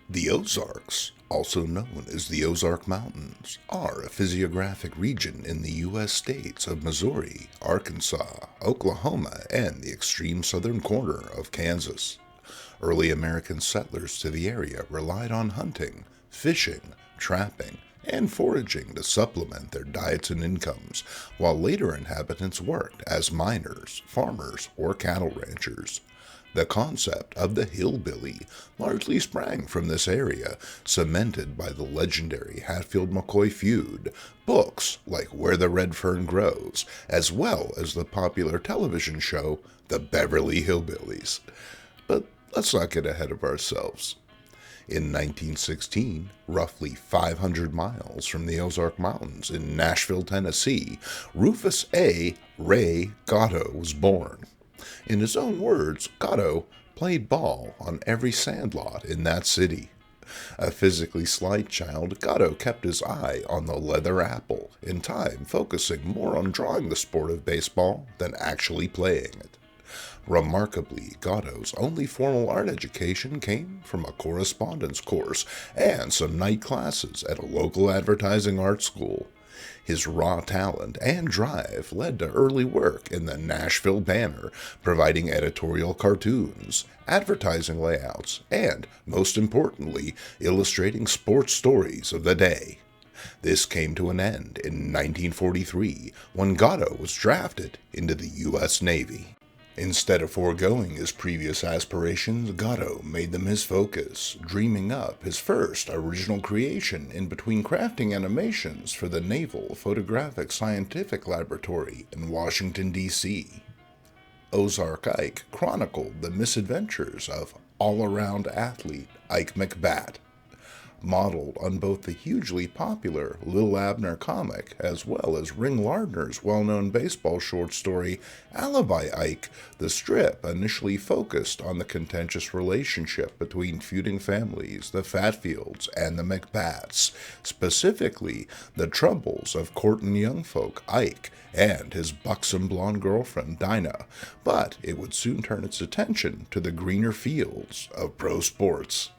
The Ozarks, also known as the Ozark Mountains, are a physiographic region in the U.S. states of Missouri, Arkansas, Oklahoma, and the extreme southern corner of Kansas. Early American settlers to the area relied on hunting, fishing, trapping, and foraging to supplement their diets and incomes, while later inhabitants worked as miners, farmers, or cattle ranchers. The concept of the hillbilly largely sprang from this area, cemented by the legendary Hatfield-McCoy feud, books like Where the Red Fern Grows, as well as the popular television show The Beverly Hillbillies. But let's not get ahead of ourselves. In 1916, roughly 500 miles from the Ozark Mountains in Nashville, Tennessee, Rufus A. Ray Gotto was born. In his own words, Gatto played ball on every sandlot in that city. A physically slight child, Gatto kept his eye on the leather apple, in time focusing more on drawing the sport of baseball than actually playing it. Remarkably, Gatto's only formal art education came from a correspondence course and some night classes at a local advertising art school. His raw talent and drive led to early work in the Nashville Banner, providing editorial cartoons, advertising layouts, and, most importantly, illustrating sports stories of the day. This came to an end in 1943 when Gatto was drafted into the U.S. Navy. Instead of foregoing his previous aspirations, Gatto made them his focus, dreaming up his first original creation in between crafting animations for the Naval Photographic Scientific Laboratory in Washington, D.C. Ozark Ike chronicled the misadventures of all-around athlete Ike McBatt. Modeled on both the hugely popular Lil Abner comic as well as Ring Lardner's well-known baseball short story Alibi Ike, the strip initially focused on the contentious relationship between feuding families, the Fatfields and the McBatts, specifically the troubles of courting young folk Ike and his buxom blonde girlfriend Dinah, but it would soon turn its attention to the greener fields of pro sports.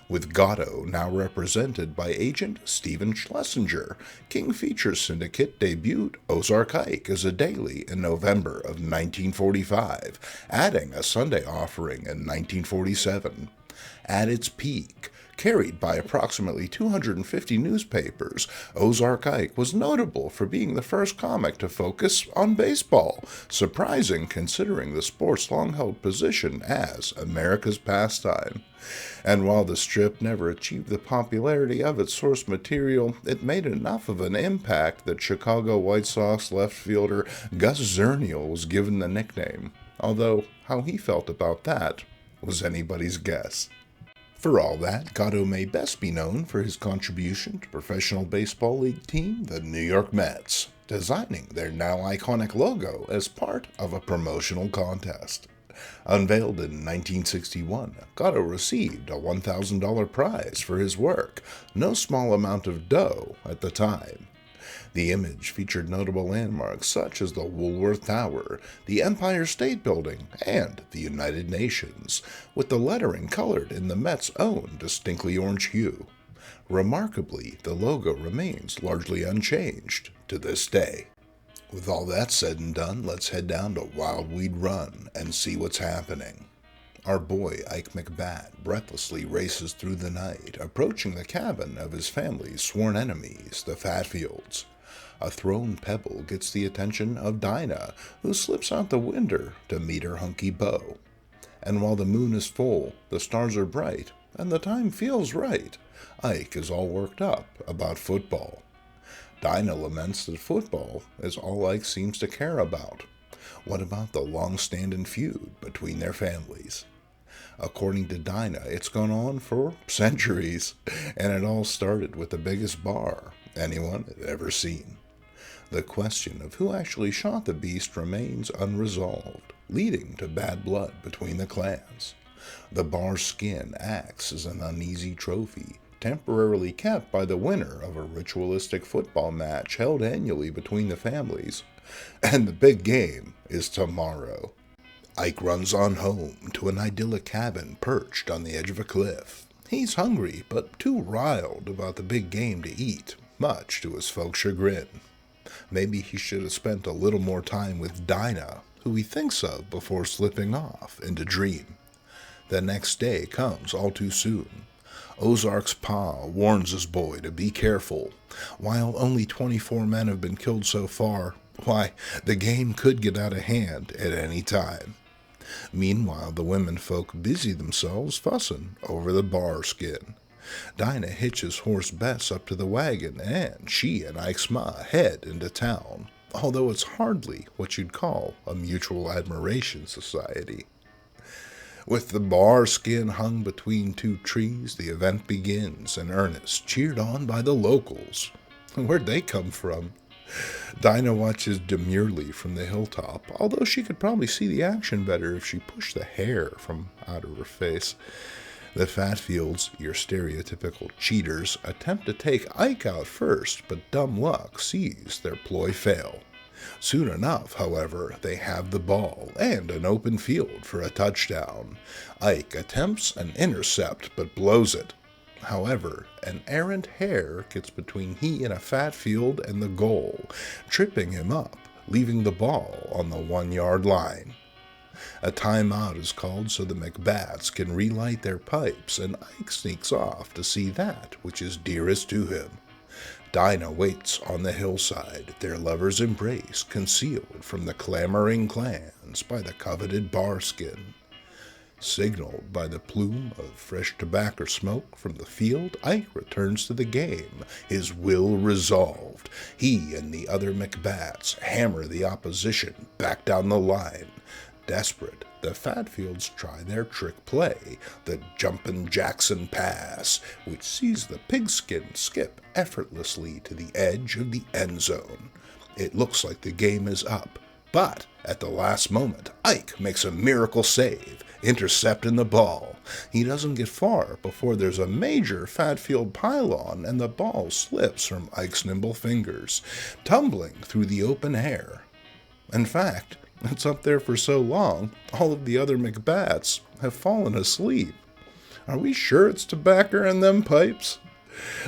With Gatto now represented by agent Stephen Schlesinger, King Features Syndicate debuted Ozark Ike as a daily in November of 1945, adding a Sunday offering in 1947. At its peak, carried by approximately 250 newspapers, Ozark Ike was notable for being the first comic to focus on baseball, surprising considering the sport's long-held position as America's pastime. And while the strip never achieved the popularity of its source material, it made enough of an impact that Chicago White Sox left fielder Gus Zernial was given the nickname, although how he felt about that was anybody's guess. For all that, Gatto may best be known for his contribution to professional baseball league team, the New York Mets, designing their now iconic logo as part of a promotional contest. Unveiled in 1961, Gatto received a $1,000 prize for his work, no small amount of dough at the time. The image featured notable landmarks such as the Woolworth Tower, the Empire State Building, and the United Nations, with the lettering colored in the Mets' own distinctly orange hue. Remarkably, the logo remains largely unchanged to this day. With all that said and done, let's head down to Wildweed Run and see what's happening. Our boy Ike McBatt breathlessly races through the night, approaching the cabin of his family's sworn enemies, the Fatfields. A thrown pebble gets the attention of Dinah, who slips out the window to meet her hunky beau. And while the moon is full, the stars are bright, and the time feels right, Ike is all worked up about football. Dinah laments that football is all Ike seems to care about. What about the long-standing feud between their families? According to Dinah, it's gone on for centuries, and it all started with the biggest bar anyone had ever seen. The question of who actually shot the beast remains unresolved, leading to bad blood between the clans. The bar's skin acts as an uneasy trophy, temporarily kept by the winner of a ritualistic football match held annually between the families. And the big game is tomorrow. Ike runs on home to an idyllic cabin perched on the edge of a cliff. He's hungry, but too riled about the big game to eat, much to his folks' chagrin. Maybe he should have spent a little more time with Dinah, who he thinks of before slipping off into dream. The next day comes all too soon. Ozark's pa warns his boy to be careful. While only 24 men have been killed so far, why, the game could get out of hand at any time. Meanwhile, the women folk busy themselves fussing over the bar skin. Dinah hitches horse Bess up to the wagon, and she and Ike's ma head into town, although it's hardly what you'd call a mutual admiration society. With the bar skin hung between two trees, the event begins in earnest, cheered on by the locals. Where'd they come from? Dinah watches demurely from the hilltop, although she could probably see the action better if she pushed the hair from out of her face. The Fatfields, your stereotypical cheaters, attempt to take Ike out first, but dumb luck sees their ploy fail. Soon enough, however, they have the ball and an open field for a touchdown. Ike attempts an intercept but blows it. However, an errant hare gets between he and a Fatfield and the goal, tripping him up, leaving the ball on the 1-yard line. A timeout is called so the McBatts can relight their pipes, and Ike sneaks off to see that which is dearest to him. Dinah waits on the hillside, their lovers' embrace concealed from the clamoring clans by the coveted bar skin. Signaled by the plume of fresh tobacco smoke from the field, Ike returns to the game, his will resolved. He and the other McBatts hammer the opposition back down the line. Desperate, the Fatfields try their trick play, the Jumpin' Jackson pass, which sees the pigskin skip effortlessly to the edge of the end zone. It looks like the game is up, but at the last moment, Ike makes a miracle save, intercepting the ball. He doesn't get far before there's a major Fatfield pylon and the ball slips from Ike's nimble fingers, tumbling through the open air. In fact, it's up there for so long, all of the other McBatts have fallen asleep. Are we sure it's tobacco in them pipes?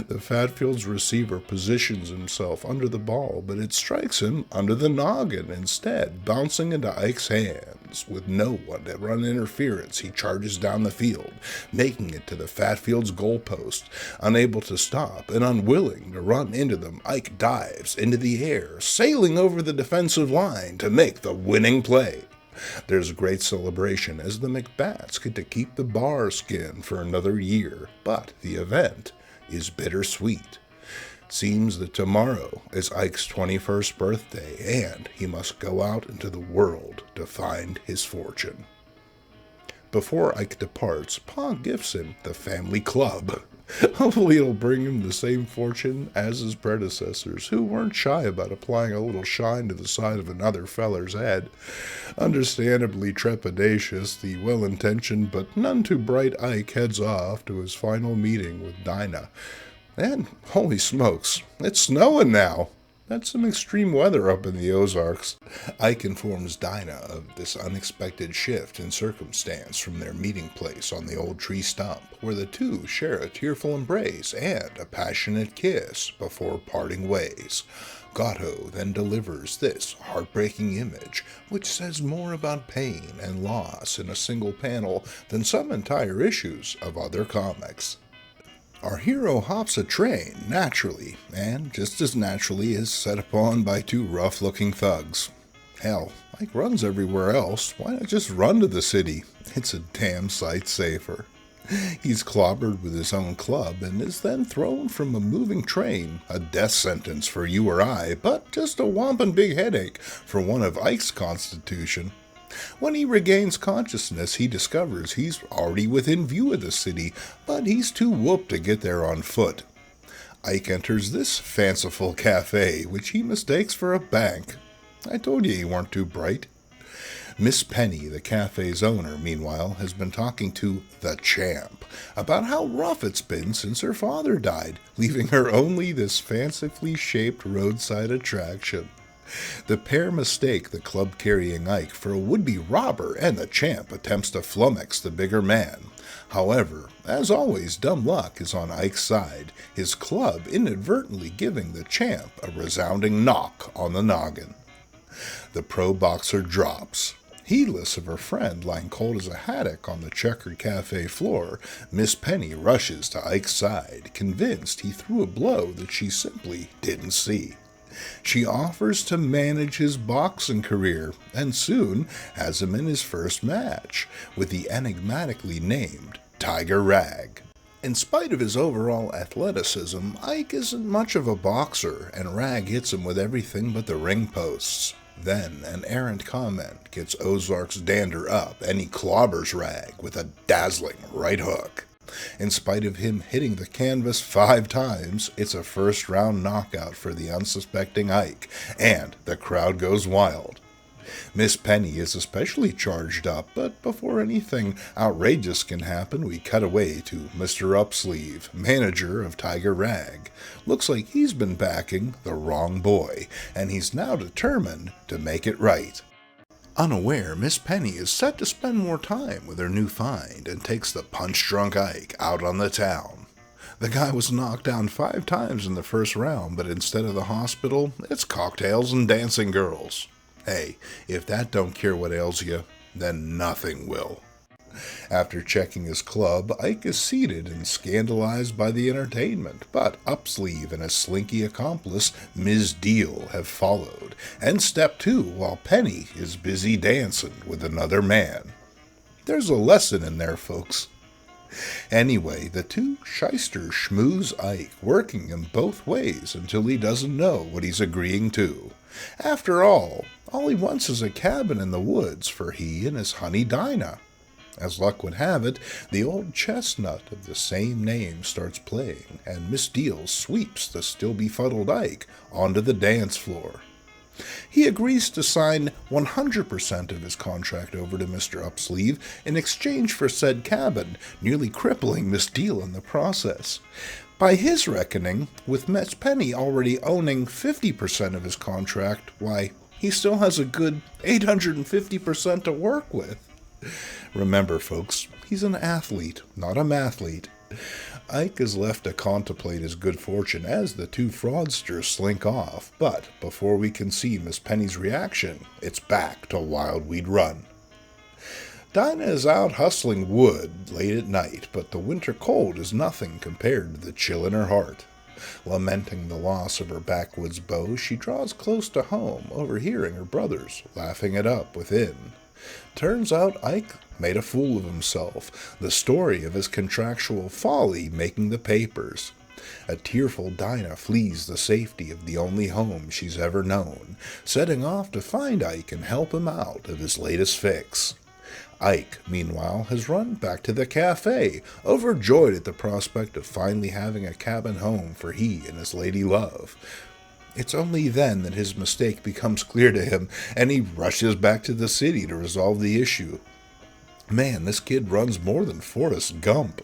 The Fatfield's receiver positions himself under the ball, but it strikes him under the noggin instead, bouncing into Ike's hands. With no one to run interference, he charges down the field, making it to the Fatfield's goalpost. Unable to stop and unwilling to run into them, Ike dives into the air, sailing over the defensive line to make the winning play. There's great celebration as the McBatts get to keep the bar skin for another year, but the event is bittersweet. Seems that tomorrow is Ike's 21st birthday, and he must go out into the world to find his fortune. Before Ike departs, Pa gifts him the family club. Hopefully it'll bring him the same fortune as his predecessors, who weren't shy about applying a little shine to the side of another feller's head. Understandably trepidatious, the well-intentioned but none too bright Ike heads off to his final meeting with Dinah. And, holy smokes, it's snowing now! That's some extreme weather up in the Ozarks. Ike informs Dinah of this unexpected shift in circumstance from their meeting place on the old tree stump, where the two share a tearful embrace and a passionate kiss before parting ways. Gatto then delivers this heartbreaking image, which says more about pain and loss in a single panel than some entire issues of other comics. Our hero hops a train, naturally, and just as naturally is set upon by two rough-looking thugs. Hell, Ike runs everywhere else, why not just run to the city? It's a damn sight safer. He's clobbered with his own club and is then thrown from a moving train, a death sentence for you or I, but just a whomping big headache for one of Ike's constitution. When he regains consciousness, he discovers he's already within view of the city, but he's too whooped to get there on foot. Ike enters this fanciful cafe, which he mistakes for a bank. I told you weren't too bright. Miss Penny, the cafe's owner, meanwhile, has been talking to the champ about how rough it's been since her father died, leaving her only this fancifully shaped roadside attraction. The pair mistake the club-carrying Ike for a would-be robber, and the champ attempts to flummox the bigger man. However, as always, dumb luck is on Ike's side, his club inadvertently giving the champ a resounding knock on the noggin. The pro boxer drops. Heedless of her friend lying cold as a haddock on the checkered cafe floor, Miss Penny rushes to Ike's side, convinced he threw a blow that she simply didn't see. She offers to manage his boxing career, and soon has him in his first match, with the enigmatically named Tiger Rag. In spite of his overall athleticism, Ike isn't much of a boxer, and Rag hits him with everything but the ring posts. Then an errant comment gets Ozark's dander up, and he clobbers Rag with a dazzling right hook. In spite of him hitting the canvas 5 times, it's a first-round knockout for the unsuspecting Ike, and the crowd goes wild. Miss Penny is especially charged up, but before anything outrageous can happen, we cut away to Mr. Upsleeve, manager of Tiger Rag. Looks like he's been backing the wrong boy, and he's now determined to make it right. Unaware, Miss Penny is set to spend more time with her new find and takes the punch-drunk Ike out on the town. The guy was knocked down 5 times in the first round, but instead of the hospital, it's cocktails and dancing girls. Hey, if that don't cure what ails you, then nothing will. After checking his club, Ike is seated and scandalized by the entertainment, but Upsleeve and his slinky accomplice, Ms. Deal, have followed, and step 2 while Penny is busy dancing with another man. There's a lesson in there, folks. Anyway, the two shysters schmooze Ike, working him both ways until he doesn't know what he's agreeing to. After all he wants is a cabin in the woods for he and his honey Dinah. As luck would have it, the old chestnut of the same name starts playing, and Miss Deal sweeps the still befuddled Ike onto the dance floor. He agrees to sign 100% of his contract over to Mr. Upsleeve in exchange for said cabin, nearly crippling Miss Deal in the process. By his reckoning, with Miss Penny already owning 50% of his contract, why, he still has a good 850% to work with. Remember, folks, he's an athlete, not a mathlete. Ike is left to contemplate his good fortune as the two fraudsters slink off, but before we can see Miss Penny's reaction, it's back to Wildweed Run. Dinah is out hustling wood late at night, but the winter cold is nothing compared to the chill in her heart. Lamenting the loss of her backwoods beau, she draws close to home, overhearing her brothers laughing it up within. Turns out Ike made a fool of himself, the story of his contractual folly making the papers. A tearful Dinah flees the safety of the only home she's ever known, setting off to find Ike and help him out of his latest fix. Ike, meanwhile, has run back to the cafe, overjoyed at the prospect of finally having a cabin home for he and his lady love. It's only then that his mistake becomes clear to him, and he rushes back to the city to resolve the issue. Man, this kid runs more than Forrest Gump.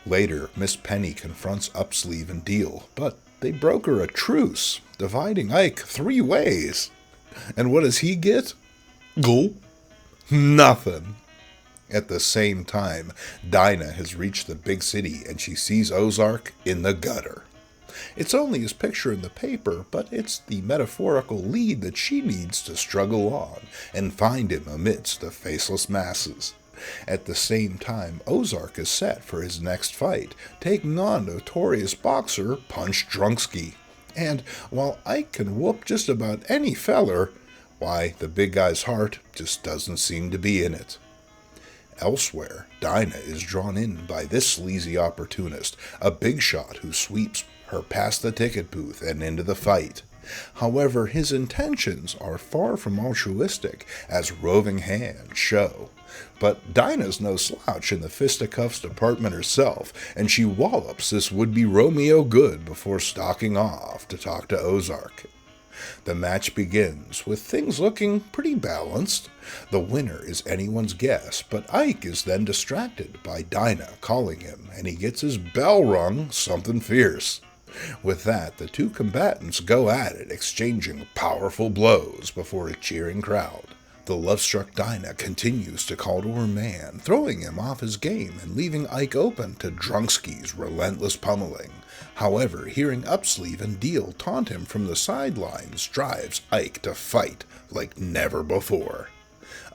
Later, Miss Penny confronts Upsleeve and Deal, but they broker a truce, dividing Ike 3 ways. And what does he get? Gulp. Nothing. At the same time, Dinah has reached the big city, and she sees Ozark in the gutter. It's only his picture in the paper, but it's the metaphorical lead that she needs to struggle on and find him amidst the faceless masses. At the same time, Ozark is set for his next fight, taking on notorious boxer Punch Drunksky. And while Ike can whoop just about any feller, why, the big guy's heart just doesn't seem to be in it. Elsewhere, Dinah is drawn in by this sleazy opportunist, a big shot who sweeps her past the ticket booth and into the fight. However, his intentions are far from altruistic, as roving hands show. But Dinah's no slouch in the fisticuffs department herself, and she wallops this would-be Romeo good before stalking off to talk to Ozark. The match begins, with things looking pretty balanced. The winner is anyone's guess, but Ike is then distracted by Dinah calling him, and he gets his bell rung something fierce. With that, the two combatants go at it, exchanging powerful blows before a cheering crowd. The love-struck Dinah continues to call to her man, throwing him off his game and leaving Ike open to Drunksky's relentless pummeling. However, hearing Upsleeve and Deal taunt him from the sidelines drives Ike to fight like never before.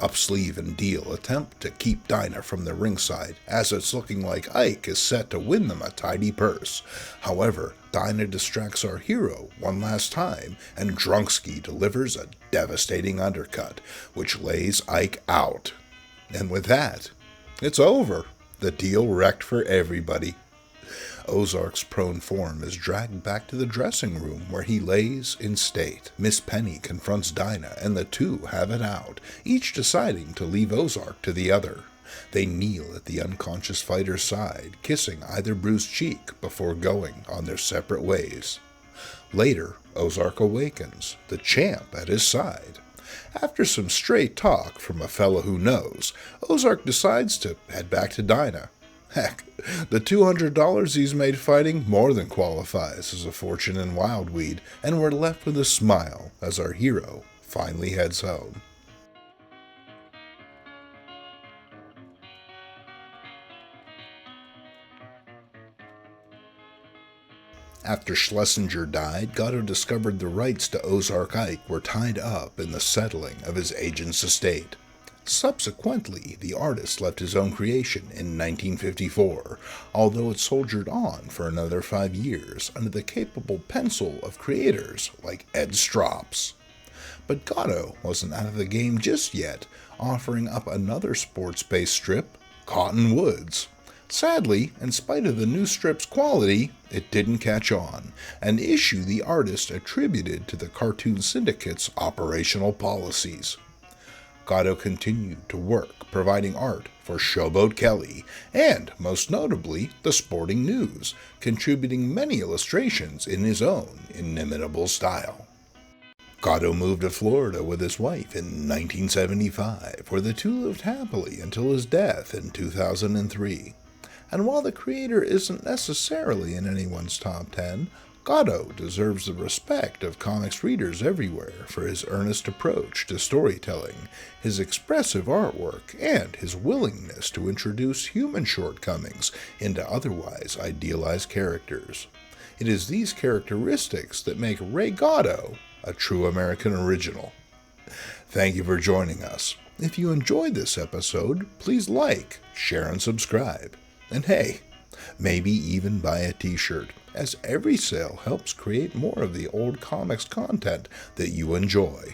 Upsleeve and Deal attempt to keep Dinah from the ringside, as it's looking like Ike is set to win them a tidy purse. However, Dinah distracts our hero one last time, and Drunksky delivers a devastating undercut, which lays Ike out. And with that, it's over. The deal wrecked for everybody. Ozark's prone form is dragged back to the dressing room where he lays in state. Miss Penny confronts Dinah and the two have it out, each deciding to leave Ozark to the other. They kneel at the unconscious fighter's side, kissing either bruised cheek before going on their separate ways. Later, Ozark awakens, the champ at his side. After some straight talk from a fellow who knows, Ozark decides to head back to Dinah. Heck, the $200 he's made fighting more than qualifies as a fortune in Wildweed, and we're left with a smile as our hero finally heads home. After Schlesinger died, Gatto discovered the rights to Ozark Ike were tied up in the settling of his agent's estate. Subsequently, the artist left his own creation in 1954, although it soldiered on for another 5 years under the capable pencil of creators like Ed Strops. But Gatto wasn't out of the game just yet, offering up another sports-based strip, Cotton Woods. Sadly, in spite of the new strip's quality, it didn't catch on, an issue the artist attributed to the Cartoon Syndicate's operational policies. Gatto continued to work, providing art for Showboat Kelly, and, most notably, the Sporting News, contributing many illustrations in his own inimitable style. Gatto moved to Florida with his wife in 1975, where the two lived happily until his death in 2003. And while the creator isn't necessarily in anyone's top 10, Gatto deserves the respect of comics readers everywhere for his earnest approach to storytelling, his expressive artwork, and his willingness to introduce human shortcomings into otherwise idealized characters. It is these characteristics that make Ray Gotto a true American original. Thank you for joining us. If you enjoyed this episode, please like, share, and subscribe. And hey, maybe even buy a t-shirt, as every sale helps create more of the old comics content that you enjoy.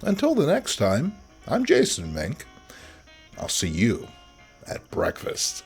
Until the next time, I'm Jason Mink. I'll see you at breakfast.